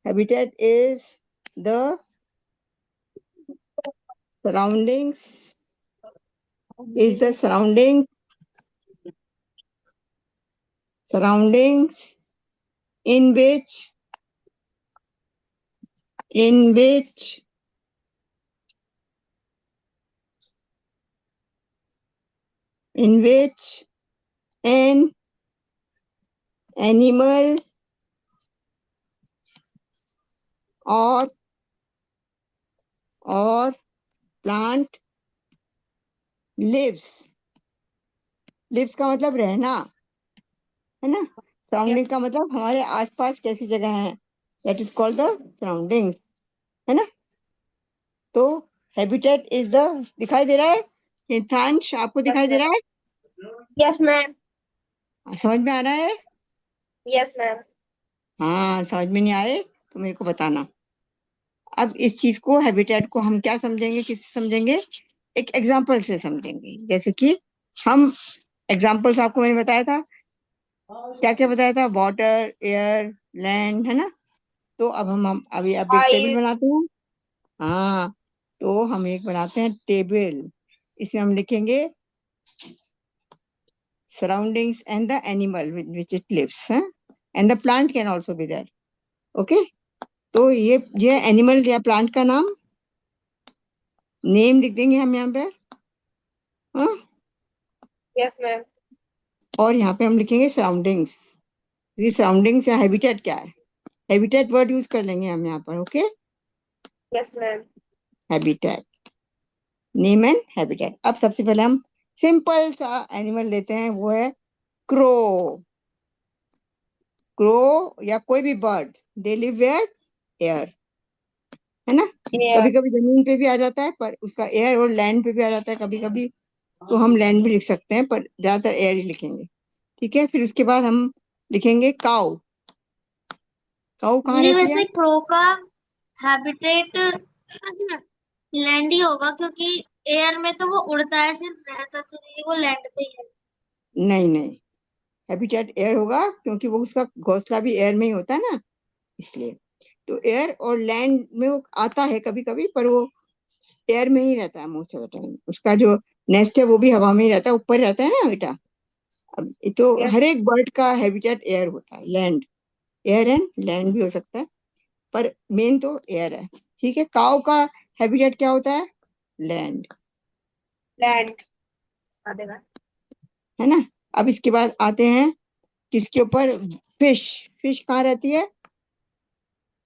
Habitat is the surroundings, is the surroundings in which an animal or plant lives. Lives का मतलब रहना है ना। सराउंडिंग का मतलब हमारे आसपास कैसी जगह है, that is called the surrounding, है ना। तो हैबिटेट इज द, दिखाई दे रहा है हितांश, आपको दिखाई दे रहा है? Yes ma'am. समझ में आ रहा है? Yes ma'am. हाँ, समझ में नहीं आए तो मेरे को बताना। अब इस चीज को, हैबिटेट को हम क्या समझेंगे, किससे समझेंगे? एक एग्जाम्पल से समझेंगे। जैसे कि हम एग्जाम्पल्स आपको मैंने बताया था, क्या क्या बताया था, वाटर, एयर, लैंड, है ना। तो अब हम अभी अब एक टेबल बनाते हैं। हाँ, तो हम एक बनाते हैं टेबल। इसमें हम लिखेंगे surroundings and the animal with which it lives, and the plant can also be there. Okay, तो ये एनिमल या प्लांट का नाम, नेम लिख देंगे हम यहाँ पे। हाँ, यस मैम। और यहाँ पे हम लिखेंगे सराउंडिंग्स। ये सराउंडिंग्स या हैबिटेट क्या है, हैबिटेट वर्ड यूज कर लेंगे हम यहाँ पर। Okay, yes ma'am. Habitat, name and habitat. अब सबसे पहले हम सिंपल सा एनिमल लेते हैं, वो है क्रो। क्रो या कोई भी bird, they live where, air, है ना। कभी कभी जमीन पे भी आ जाता है, पर उसका एयर, और लैंड पे भी आ जाता है कभी कभी, तो हम लैंड भी लिख सकते हैं, पर ज्यादातर एयर ही लिखेंगे। ठीक है, फिर उसके बाद हम लिखेंगे काऊ। काऊ कहाँ दीदी रहती है? वैसे क्रो का हैबिटेट लैंड ही होगा, क्योंकि एयर में तो वो उड़ता है, सिर्फ रहता तो नहीं, वो लैंड पे ही है। नहीं नहीं, हैबिटेट एयर होगा, क्योंकि वो उसका घोंसला भी एयर में ही होता है ना, इसलिए। तो एयर और लैंड में वो आता है कभी कभी, पर वो एयर में ही रहता है मोस्ट ऑफ द टाइम। उसका जो नेस्ट है वो भी हवा में ही रहता है, ऊपर रहता है ना बेटा। अब ये तो यस। हर एक बर्ड का हैबिटेट एयर होता है, लैंड, एयर एंड लैंड भी हो सकता है, पर मेन तो एयर है। ठीक है, काऊ का हैबिटेट क्या होता है? Land, land. है ना। अब इसके बाद आते हैं किसके ऊपर? फिश। फिश कहाँ रहती है?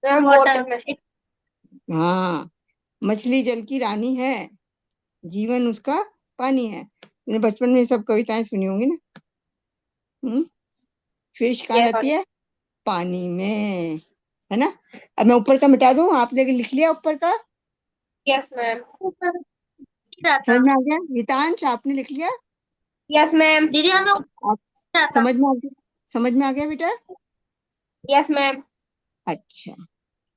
मैम वाटर में। हाँ, मछली जल की रानी है, जीवन उसका पानी है। मैंने बचपन में सब कविताएं सुनी होंगी ना। फिश कहाँ यस। रहती है? पानी में, है ना। अब मैं ऊपर का मिटा दूं, आपने लिख लिया ऊपर का? Yes ma'am. समझ में आ गया? हितांश, आपने लिख लिया? Yes ma'am. दीदी हमें आप आता। समझ में आ गया? समझ में आ गया बेटा? Yes ma'am. अच्छा,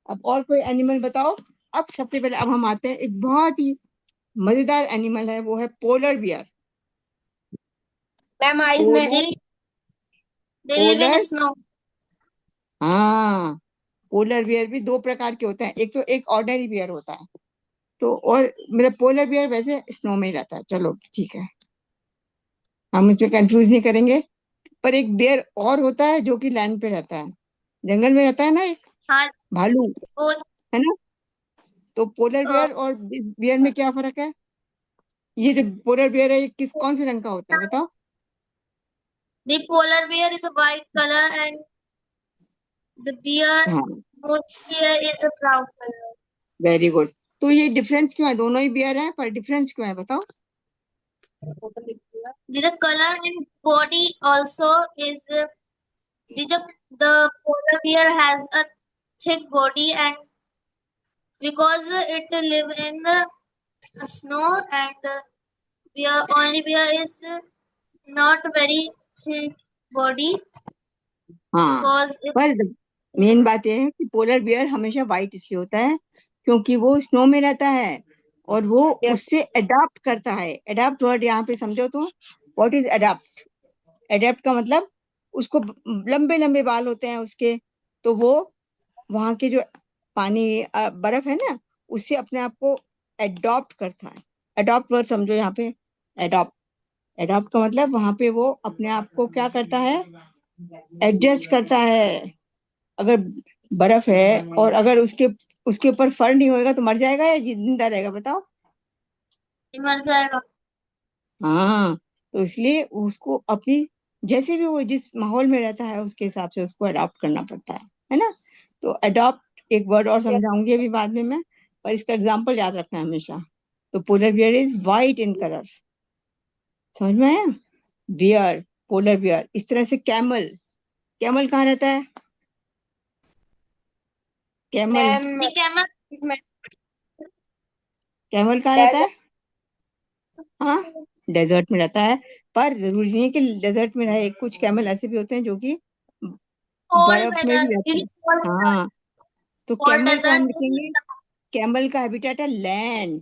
अब और कोई एनिमल बताओ। अब सबसे पहले अब हम आते हैं, एक बहुत ही मजेदार एनिमल है, वो है पोलर बियर। मैम आइस में। Polar, they live in polar, snow. हाँ, पोलर बियर भी दो प्रकार के होते हैं। एक तो एक ऑर्डिनरी बियर होता है, तो और मतलब पोलर बियर वैसे स्नो में ही रहता है, चलो ठीक है, हम इसमें कंफ्यूज नहीं करेंगे। पर एक बियर और होता है जो कि लैंड पे रहता है, जंगल में रहता है ना, एक हाँ। भालू, वो है ना। तो पोलर बियर और बियर में क्या फर्क है? ये जो पोलर बियर है, ये कौन से रंग का होता है बताओ? the polar bear is a white color and the bear हाँ, moon bear is a brown color. Very good. तो ये डिफरेंस क्यों है? दोनों ही बियर है, पर डिफरेंस क्यों है बताओ? The color and body also is the polar bear has a thick body, and because it live in the snow, and bear is not very thick body हाँ, because it पर main बात यह है कि polar bear हमेशा white इसलिए होता है क्योंकि वो स्नो में रहता है, और वो yes उससे अडाप्ट करता है। अडाप्ट वर्ड यहाँ पे समझो तो, व्हाट इज अडाप्ट? अडेप्ट का मतलब, उसको लंबे लंबे बाल होते हैं उसके, तो वो वहां के जो पानी बर्फ है ना, उससे अपने आप को एडॉप्ट करता है। एडॉप्ट वर्ड समझो यहाँ पे। एडॉप्ट, एडॉप्ट का मतलब वहां पे वो अपने आप को क्या करता है, एडजस्ट करता है। अगर बर्फ है और अगर उसके उसके ऊपर फर नहीं होएगा तो मर जाएगा या जिंदा रहेगा, बताओ। मर जाएगा। हाँ, तो इसलिए उसको अपनी, जैसे भी वो जिस माहौल में रहता है उसके हिसाब से उसको अडॉप्ट करना पड़ता है ना। तो अडॉप्ट एक वर्ड और समझाऊंगी अभी बाद में मैं, पर इसका एग्जाम्पल याद रखना हमेशा। तो polar bear is white in colour, समझ में आया। Bear, polar bear. इस तरह से कैमल, कैमल कहाँ रहता है, कैमल, मैम कैमल कैमल कहाँ रहता है, हाँ, डेजर्ट में रहता है। पर जरूरी नहीं है कि डेजर्ट में रहे, कुछ कैमल ऐसे भी होते हैं जो कि कोल्ड बर्फ में वेदर, भी रहते दीदी हैं। कोल्ड, हाँ, तो कोल्ड कैमल को हम डेजर्ट। लिखेंगे, कैमल का हैबिटेट है लैंड,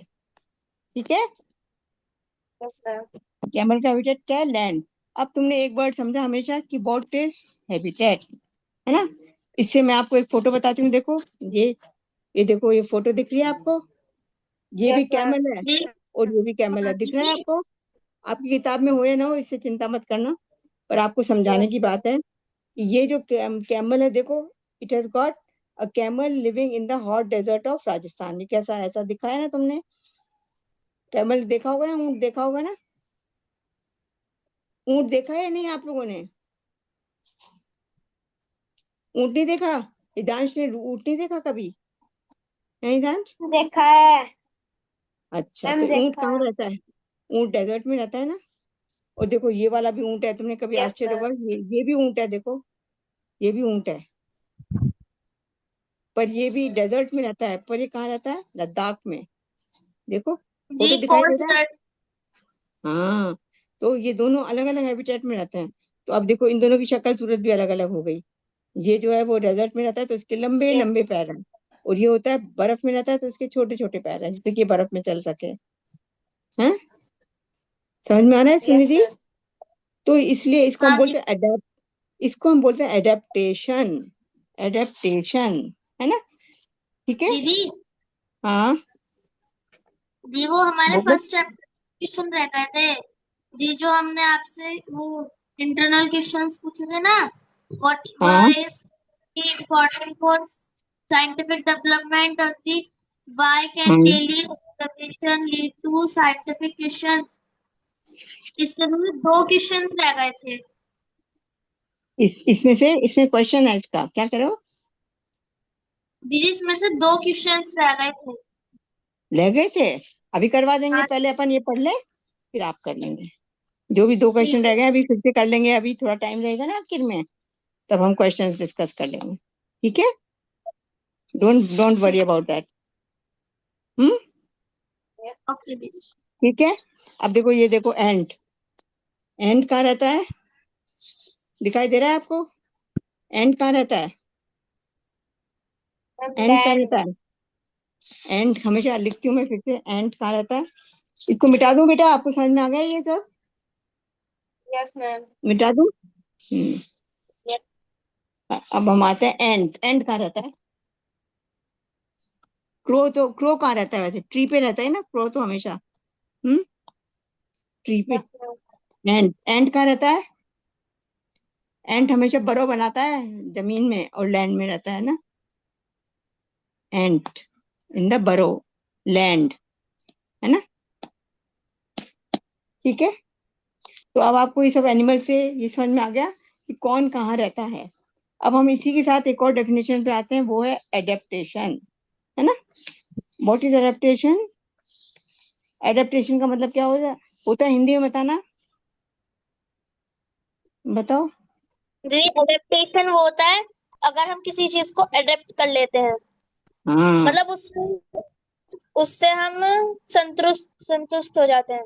ठीक है। कैमल का हैबिटेट क्या है, लैंड। अब तुमने एक वर्ड समझा हमेशा कि व्हाट इज हैबिटेट, है ना। इससे मैं आपको एक फोटो बताती हूँ, देखो ये देखो, ये फोटो दिख रही है आपको, ये भी यस मैम। कैमल है और ये भी कैमल है, दिख रहा है दीदी आपको। आपकी किताब में हो या ना हो, इससे चिंता मत करना, पर आपको समझाने की बात है कि ये जो कैमल है, देखो, it has got a camel living in the hot desert of Rajasthan. ये कैसा, ऐसा दिखा है ना तुमने, कैमल देखा होगा ना, ऊंट देखा होगा ना, ऊंट देखा है या नहीं आप लोगों ने, ऊंट नहीं देखा, हिदांश ने ऊंट नहीं देखा कभी, है हिदांश। देखा है अच्छा, मैम, तो ऊंट देखा कहाँ है। रहता है, ऊंट डेजर्ट में रहता है ना। और देखो ये वाला भी ऊंट है, तुमने कभी यस आश्चर्य होगा, मैम। ये भी ऊंट है, देखो ये भी ऊंट है, पर ये भी डेजर्ट में रहता है, पर ये कहाँ रहता है, लद्दाख में। देखो जी फोटो दिखाई दे कोल्ड रहा है। डेजर्ट। हाँ, तो ये दोनों अलग अलग हैबिटेट में रहते हैं। तो अब देखो इन दोनों की शक्ल सूरत भी अलग अलग हो गई। ये जो है वो डेजर्ट में रहता है तो इसके लंबे यस लंबे पैर हैं, और ये होता है बर्फ में रहता है तो इसके छोटे छोटे पैर हैं, जिससे कि ये बर्फ में चल सके। हैं, समझ में आ रहा है यस सुनिधि। मैम। तो इसलिए इसको हम हाँ बोलते जी हैं अडेप्ट, इसको हम बोलते हैं एडेप्टेशन, एडेप्टेशन, है ना, ठीक है। दीदी, हाँ, दी वो हमारे बोलो। फर्स्ट चैप्टर क्वेश्चन रह गए थे। दी जो हमने आपसे वो इंटरनल क्वेश्चंस पूछे थे ना, व्हाट हाँ, is important for scientific development और दी व्हाई कैन हाँ, daily observation lead to scientific questions. इसके लिए दो क्वेश्चंस रह गए थे। इसमें से, इसमें क्वेश्चन है इसका, क्या करो, दीदी इसमें से दो क्वेश्चंस रह गए थे। ले गए थे, अभी करवा देंगे, हाँ पहले अपन ये पढ़ ले, फिर आप कर लेंगे। जो भी दो क्वेश्चन ठीक रह है। गए अभी फिर से कर लेंगे, अभी थोड़ा टाइम रहेगा ना आखिर में, तब हम क्वेश्चंस डिस्कस कर लेंगे, ठीक है। Don't don't worry about that. Hmm, okay दीदी। ठीक है। अब देखो, ये देखो एंट, एंट कहाँ रहता है, दिखाई दे रहा है आपको, एंट कहाँ रहता है, एंट कहाँ लैंड। रहता है, एंट हमेशा लिखती हूँ मैं फिर से, एंट कहाँ रहता है। इसको मिटा दूं बेटा, आपको समझ में आ गया ये सब, यस मैम। मिटा दूं। हम्म, यस अब हम आते हैं एंट, एंट कहाँ रहता है, क्रो, तो क्रो कहाँ रहता है, वैसे ट्री पे रहता है ना क्रो तो हमेशा, हम्म, ट्री पे। मैम। एंट कहाँ रहता है, एंट हमेशा बरो बनाता है जमीन में और लैंड में रहता है ना, एंट इन द बरो लैंड, है ना, ठीक है। तो अब आपको ये सब एनिमल से ये समझ में आ गया कि कौन कहाँ रहता है। अब हम इसी के साथ एक और डेफिनेशन पे आते हैं, वो है एडेप्टेशन, है ना। व्हाट इज एडेप्टेशन, एडेप्टेशन का मतलब क्या होता है हिंदी में बताना, बताओ। दीदी एडेप्टेशन वो होता है अगर हम किसी चीज को एडेप्ट कर लेते हैं, हाँ, मतलब उससे उससे हम संतुष्ट संतुष्ट हो जाते हैं।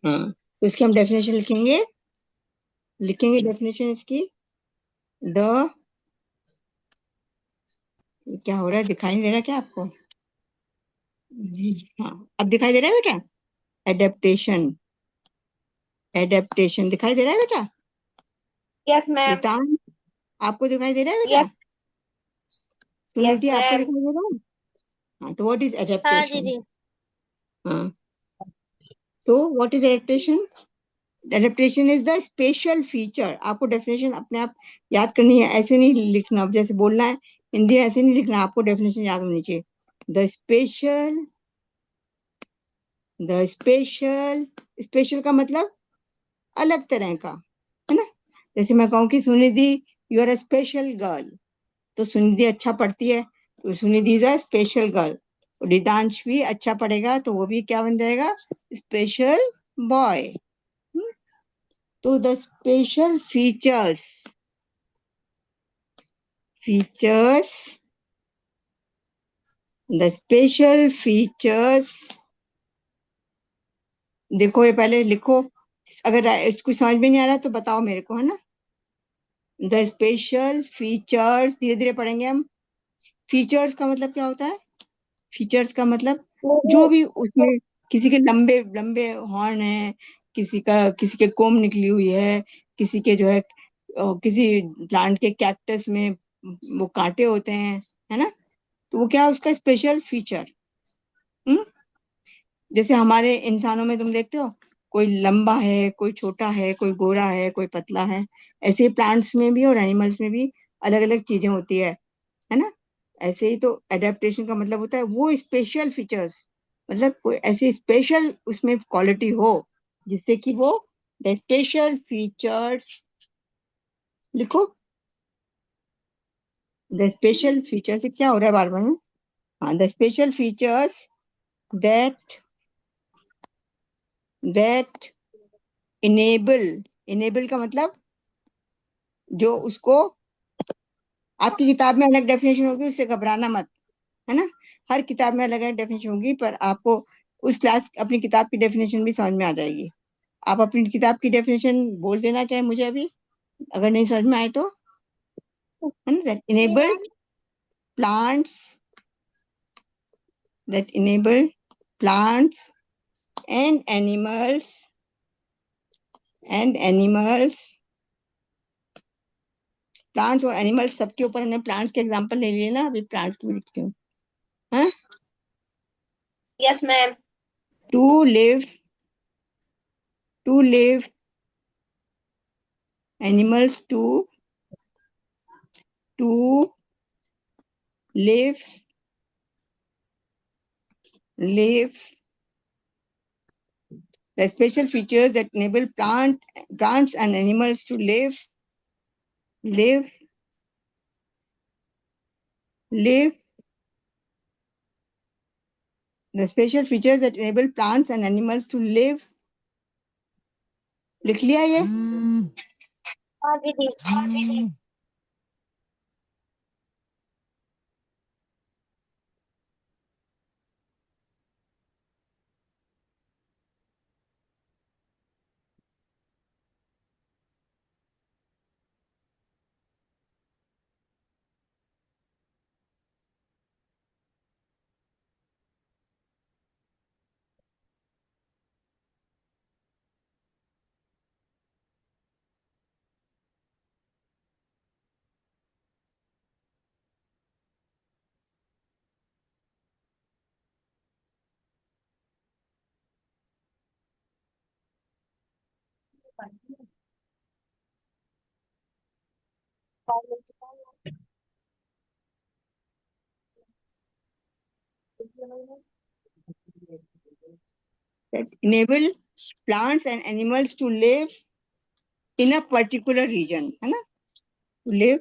हाँ, तो इसकी हम डेफिनेशन लिखेंगे, लिखेंगे डेफिनेशन इसकी। द, क्या हो रहा है, दिखाई नहीं दे रहा क्या आपको, हाँ, अब दिखाई दे रहा है बेटा, एडेप्टेशन, एडेप्टेशन दिखाई दे रहा है बेटा, यस मैम। रितान आपको दिखाई दे रहा है बेटा, यस सुनीति आपको ma'am. दिखाई दे रहा है? हाँ, तो व्हाट इज हाँ एडेप्टेशन? दीदी। हाँ, तो what is adaptation? Adaptation is the special feature. आपको डेफिनेशन अपने आप याद करनी है, ऐसे नहीं लिखना। जैसे बोलना है हिंदी में ऐसे नहीं लिखना, आपको डेफिनेशन याद होनी चाहिए। The special, the special, special का मतलब अलग तरह का, है ना। जैसे मैं कहूँ कि Sunidhi you are a special girl, तो सुनिधि अच्छा पढ़ती है तो Sunidhi is a special girl. Ridansh भी अच्छा पढ़ेगा तो वो भी क्या बन जाएगा? Special boy. तो the special features, features, the special features, देखो ये पहले लिखो, अगर इसको समझ में नहीं आ रहा तो बताओ मेरे को, है ना। द स्पेशल फीचर्स, धीरे धीरे पढ़ेंगे हम। फीचर्स का मतलब क्या होता है? फीचर्स का मतलब जो भी उसमें, किसी के लंबे लंबे हॉर्न है, किसी के कोम निकली हुई है, किसी के जो है किसी प्लांट के कैक्टस में वो कांटे होते हैं, है ना। तो वो क्या है? उसका स्पेशल फीचर। जैसे हमारे इंसानों में तुम देखते हो, कोई लंबा है, कोई छोटा है, कोई गोरा है, कोई पतला है। ऐसे ही प्लांट्स में भी और एनिमल्स में भी अलग अलग चीजें होती है ना। ऐसे ही तो एडेप्टेशन का मतलब होता है वो स्पेशल फीचर्स, मतलब कोई ऐसी स्पेशल उसमें क्वालिटी हो जिससे कि वो, द स्पेशल फीचर्स, लिखो। द स्पेशल फीचर्स से क्या हो रहा है बार बार में? हाँ, the special features that, that enable, enable का मतलब जो उसको, आपकी किताब में अलग डेफिनेशन होगी, उससे घबराना मत, है ना। हर किताब में अलग अलग डेफिनेशन होगी, पर आपको उस क्लास अपनी किताब की डेफिनेशन भी समझ में आ जाएगी। आप अपनी किताब की डेफिनेशन बोल देना चाहे मुझे अभी, अगर नहीं समझ में आए तो, है ना। That enable plants, that enable plants and animals, and animals, plants और एनिमल्स सबके ऊपर हमने प्लांट्स के एग्जांपल ले लिए ना, अभी प्लांट्स की भी लिखती हूँ। हाँ, Yes, ma'am. To live, to live, animals to live, live, the special features that enable plants and animals to live, live, live, the special features that enable plants and animals to live। लिख लिया ये? हाँ दीदी। That enable plants and animals to live in a particular region, है ना, to live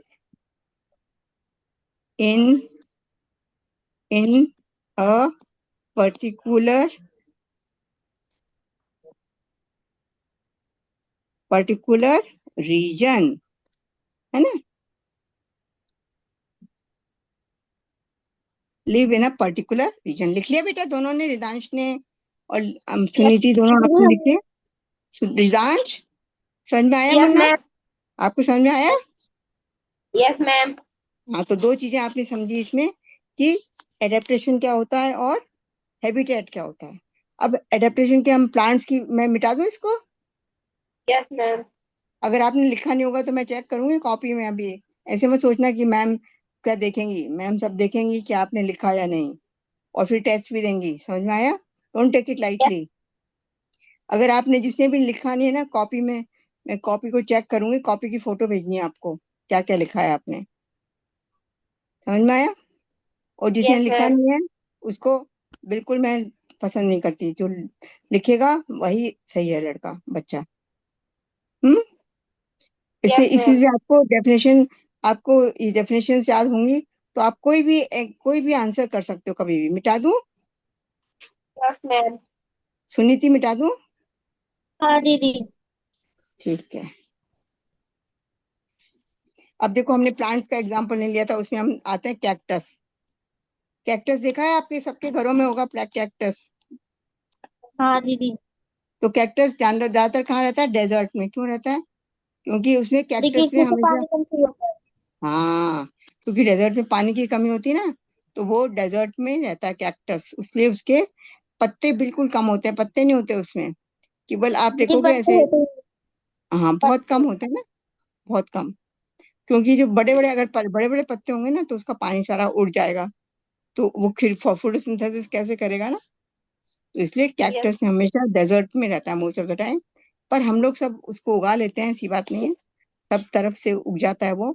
in a particular region, है ना। Live in a particular region, लिख लिया बेटा दोनों ने, रिदांश ने और सुनीति, दोनों आपने लिखे। रिदांश, समझ में आया Yes, मुन्ना? ma'am. आपको समझ में आया? Yes, ma'am. हाँ, तो दो चीजें आपने समझी इसमें कि एडेप्टेशन क्या होता है और हैबिटेट क्या होता है। अब एडेप्टेशन के हम प्लांट्स की, मैं मिटा दूं इसको? Yes, ma'am. अगर आपने लिखा नहीं होगा तो मैं चेक करूंगी कॉपी में अभी। ऐसे मत सोचना कि मैम क्या देखेंगी मैम, सब देखेंगी कि आपने लिखा या नहीं, और फिर टेस्ट भी देंगी। समझ में आया? Don't take it lightly. अगर आपने जिसने भी लिखा नहीं है ना कॉपी में, मैं कॉपी को चेक करूंगी, कॉपी की फोटो भेजनी है आपको, क्या क्या लिखा है आपने। समझ में आया? और जिसने Yes, लिखा ma'am. नहीं है उसको बिल्कुल मैं पसंद नहीं करती। जो लिखेगा वही सही है लड़का बच्चा। हम्म। इससे Yes, इसी ma'am. से आपको डेफिनेशन, आपको ये डेफिनेशन याद होंगी, तो आप कोई भी आंसर कर सकते हो कभी भी। मिटा दूं? Yes, ma'am. सुनीति मिटा दूं? हाँ दीदी। ठीक है। अब देखो हमने प्लांट का एग्जांपल नहीं लिया था, उसमें हम आते हैं कैक्टस। कैक्टस देखा है आपके सबके घरों में होगा कैक्टस। हाँ दीदी। तो कैक्टस जानवर ज्यादातर कहाँ रहता है? डेजर्ट में। क्यों रहता है? क्योंकि उसमें देखिए कैक्टस में इसमें तो हमेशा, पानी कम चाहिए होता है। हाँ, क्योंकि डेजर्ट में पानी की कमी होती है ना, तो वो डेजर्ट में रहता है कैक्टस, इसलिए उसके पत्ते बिल्कुल कम होते हैं, पत्ते नहीं होते उसमें, केवल आप दीदी देखोगे पत्ते ऐसे। होते हैं। हाँ, बहुत पत्ते। कम होते हैं ना, बहुत कम। क्योंकि जो बड़े बड़े पत्ते होंगे ना तो उसका पानी सारा उड़ जाएगा, तो वो फिर फोटोसिंथेसिस कैसे करेगा ना। तो इसलिए Yes. कैक्टस हमेशा डेजर्ट में रहता है मोस्ट ऑफ द टाइम। पर हम लोग सब उसको उगा लेते हैं, ऐसी बात नहीं है, सब तरफ से उग जाता है वो।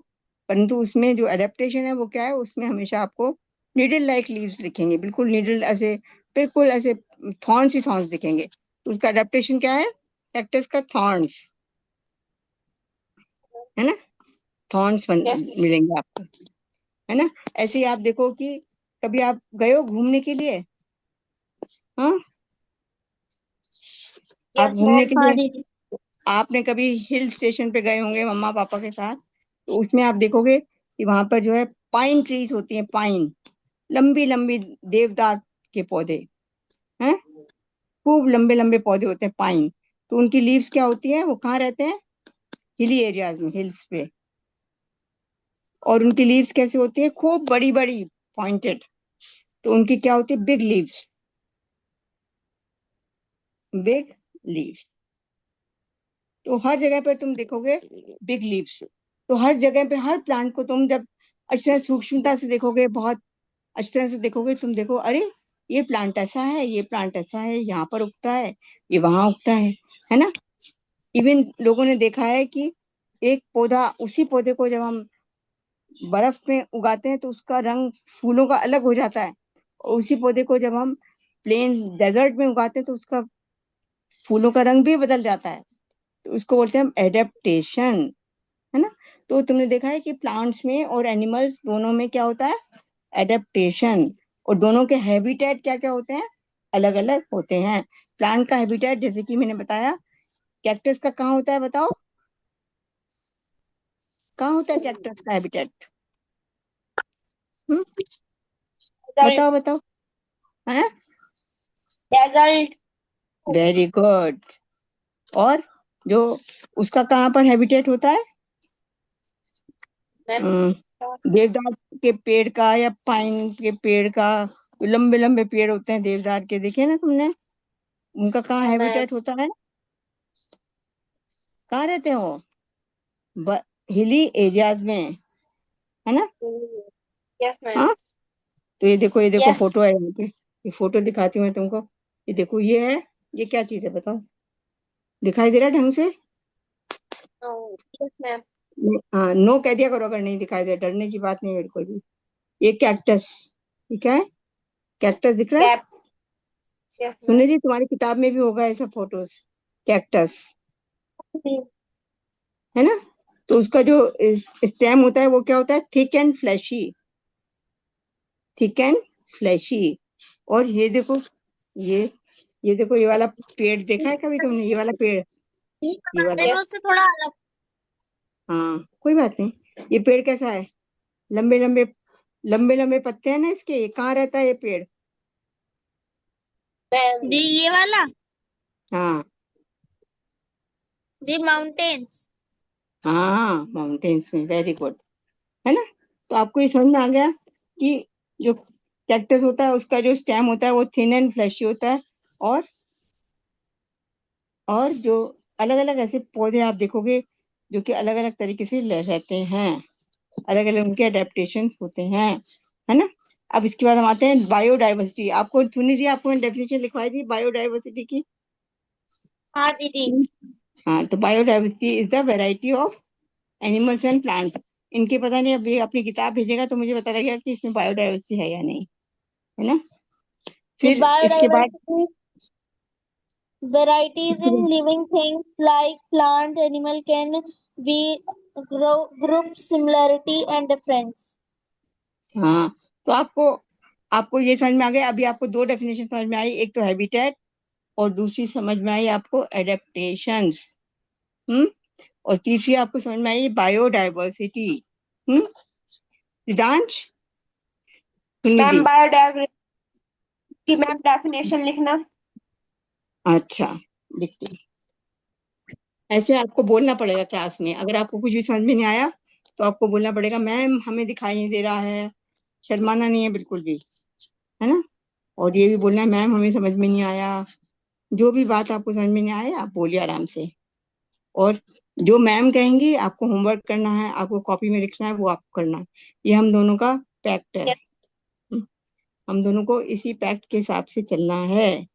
परंतु उसमें जो एडेप्टेशन है वो क्या है, उसमें हमेशा आपको नीडल लाइक लीव्स दिखेंगे, बिल्कुल नीडल ऐसे, बिल्कुल ऐसे थॉर्न्स ही थॉर्न्स दिखेंगे। तो उसका एडेप्टेशन क्या है? कैक्टस का थॉर्न्स, है ना, थॉर्न्स Yes. मिलेंगे आपको, है ना। ऐसे ही आप देखो कि कभी आप गए हो घूमने के लिए, हाँ, आप Yes, घूमने ma'am. के हाँ लिए, दीदी। आपने कभी हिल स्टेशन पे गए होंगे मम्मा पापा के साथ, तो उसमें आप देखोगे कि वहां पर जो है पाइन ट्रीज होती हैं, पाइन, लंबी लंबी देवदार के पौधे हैं, खूब लंबे लंबे पौधे होते हैं पाइन। तो उनकी लीव्स क्या होती है, वो कहाँ रहते हैं? हिली एरियाज में, हिल्स पे। और उनकी लीव्स कैसे होती है? खूब बड़ी बड़ी, पॉइंटेड। तो उनकी क्या होती है? Big leaves, big leaves. तो हर जगह पर तुम देखोगे बिग लीव्स। तो हर जगह पे हर प्लांट को तुम जब अच्छी तरह सूक्ष्मता से देखोगे, बहुत अच्छी तरह से देखोगे, तुम देखो अरे ये प्लांट ऐसा है, ये प्लांट ऐसा है, यहाँ पर उगता है, ये वहां उगता है ना। इवन लोगों ने देखा है कि एक पौधा, उसी पौधे को जब हम बर्फ में उगाते हैं तो उसका रंग फूलों का अलग हो जाता है, और उसी पौधे को जब हम प्लेन डेजर्ट में उगाते हैं तो उसका फूलों का रंग भी बदल जाता है। तो उसको बोलते हैं हम एडेप्टेशन, है ना। तो तुमने देखा है कि प्लांट्स में और एनिमल्स दोनों में क्या होता है? एडेप्टेशन। और दोनों के हैबिटेट क्या क्या होते हैं? अलग अलग होते हैं। प्लांट का हैबिटेट जैसे कि मैंने बताया, कैक्टस का कहाँ होता है बताओ? कहाँ होता है कैक्टस का हैबिटेट? हम्म, Desert. बताओ बताओ। है, Desert. Very good. और जो उसका कहाँ पर हैबिटेट होता है? Ma'am. अम, देवदार के पेड़ का या पाइन के पेड़ का, तो लंबे लंबे पेड़ होते हैं देवदार के, देखे ना तुमने, उनका कहाँ Yeah, ma'am. हैबिटेट होता है? कहाँ रहते हो? हिली एरियाज में, है ना। Yes, ma'am. हाँ, तो ये देखो Yes. फोटो है यहाँ पे, ये फोटो दिखाती हूँ मैं तुमको। ये देखो ये है, ये क्या चीज है बताओ? दिखाई दे रहा है ढंग से? Oh, yes, ma'am. हाँ, नो कह दिया करो अगर नहीं दिखाई दे, डरने की बात नहीं है बिल्कुल भी। ये कैक्टस, ठीक है, कैक्टस दिख रहा है? Cap. Yes, सुनिए ma'am. जी, तुम्हारी किताब में भी होगा ऐसा फोटोज, कैक्टस, है ना। तो उसका जो स्टेम होता है वो क्या होता है? Thick and fleshy, thick and fleshy. और ये देखो, ये ये देखो, ये वाला पेड़ देखा है कभी तुमने? ये वाला पेड़, ये वाला, में Yes. उससे थोड़ा अलग। हाँ कोई बात नहीं। ये पेड़ कैसा है? लंबे लंबे, लंबे लंबे पत्ते हैं ना इसके। ये कहाँ रहता है ये पेड़? Ma'am. जी ये वाला। हाँ जी माउंटेन्स। हाँ, माउंटेन्स में, वेरी गुड, है ना। तो आपको ये समझ में आ गया कि जो कैक्टस होता है उसका जो स्टेम होता है वो थिन एंड फ्लैशी होता है। और जो अलग अलग ऐसे पौधे आप देखोगे जो कि अलग अलग तरीके से रहते हैं, अलग अलग उनके अडेप्टेशन होते हैं, है ना। अब इसके बाद हम आते हैं बायोडाइवर्सिटी। आपको सुनी थी, आपको डेफिनेशन लिखवाई थी बायोडाइवर्सिटी की। हाँ दीदी। हाँ, तो biodiversity is the variety of animals and plants. इनके पता नहीं, अभी अपनी किताब भेजेगा तो मुझे पता लगेगा कि इसमें बायोडाइवर्सिटी है या नहीं, है ना। फिर इसके बाद Biodiversity varieties in living things like plant, animal can be group similarity and difference. हाँ, तो आपको आपको ये समझ में आ गया। अभी आपको दो डेफिनेशन समझ में आई, एक तो हैबिटेट और दूसरी समझ में आई आपको एडेप्टेशंस। और तीसरी आपको समझ में आई बायोडाइवर्सिटी। सिद्धांश, सुनी मैम दी। बायोडाइवर्सिटी की मैम डेफिनेशन लिखना। अच्छा, लिखती। ऐसे आपको बोलना पड़ेगा क्लास में, अगर आपको कुछ भी समझ में नहीं आया तो आपको बोलना पड़ेगा मैम हमें दिखाई नहीं दे रहा है। शर्माना नहीं है बिल्कुल भी, है ना। और ये भी बोलना है मैम हमें समझ में नहीं आया। जो भी बात आपको समझ में नहीं आए आप बोलिए आराम से। और जो मैम कहेंगी आपको होमवर्क करना है, आपको कॉपी में लिखना है, वो आपको करना है। ये हम दोनों का पैक्ट है। हम दोनों को इसी पैक्ट के हिसाब से चलना है।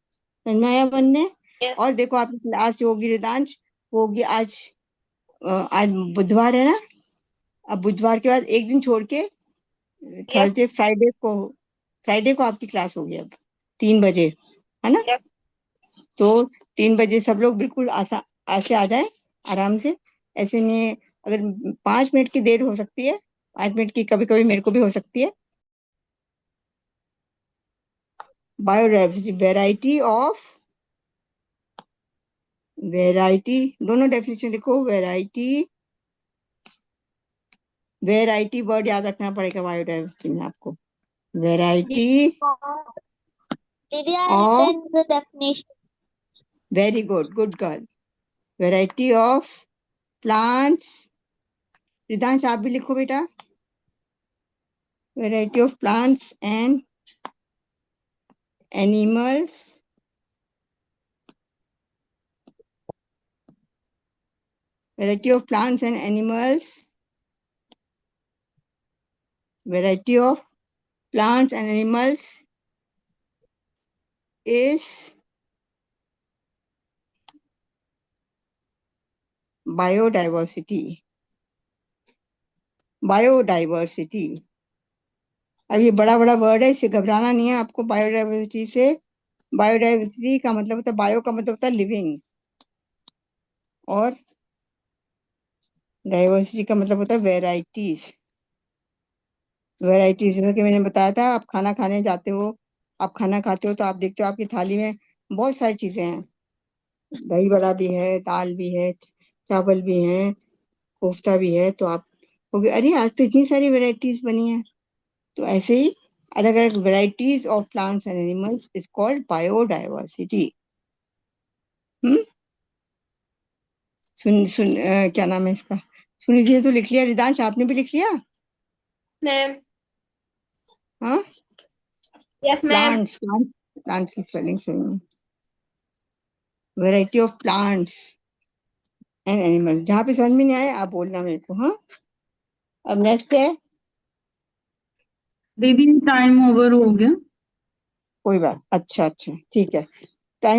समझ में आया बनने। यस और देखो आपकी क्लास जो होगी रिदांश, वो होगी आज बुधवार है ना। अब बुधवार के बाद एक दिन छोड़ के यस थर्सडे फ्राइडे को आपकी क्लास होगी अब 3 बजे, है ना। यस तो 3 बजे सब लोग बिल्कुल ऐसे आ जाए आराम से। ऐसे नहीं, अगर 5 मिनट की देर हो सकती है, 5 मिनट की कभी कभी मेरे को भी हो सकती है। बायोडाइवर्सिटी वेराइटी दोनों डेफिनेशन लिखो। वेराइटी वर्ड याद रखना पड़ेगा बायोडाइवर्सिटी में आपको। Variety Didi, I of, written the definition. Very good, good girl. Variety of plants. Ridansh आप भी लिखो बेटा। Variety of plants and animals variety of plants and animals variety of plants and animals is biodiversity। अब ये बड़ा बड़ा word है, इससे घबराना नहीं है आपको। बायोडाइवर्सिटी से, बायोडाइवर्सिटी का मतलब होता है, बायो का मतलब होता है लिविंग, और डाइवर्सिटी का मतलब होता है वेराइटीज। जैसा कि मैंने बताया था, आप खाना खाने जाते हो, आप खाना खाते हो तो आप देखते हो आपकी थाली में बहुत सारी चीजें हैं। दही बड़ा भी है, दाल भी है, चावल भी है, कोफ्ता भी है। तो आप कहोगे अरे आज तो इतनी सारी वेराइटीज बनी है। तो ऐसे ही अलग अलग varieties of plants and animals is called biodiversity. हम्म क्या नाम है इसका, सुन लीजिए। तो लिख लिया रिदांश, आपने भी लिख लिया। मैम। हाँ, यस मैम। प्लांट्स की स्पेलिंग सुनिए। Variety of plants and animals. जहाँ पे समझ में नहीं आए आप बोलना मेरे को। हाँ, अब नेक्स्ट है। दीदी टाइम ओवर हो गया। कोई बात, अच्छा अच्छा ठीक है।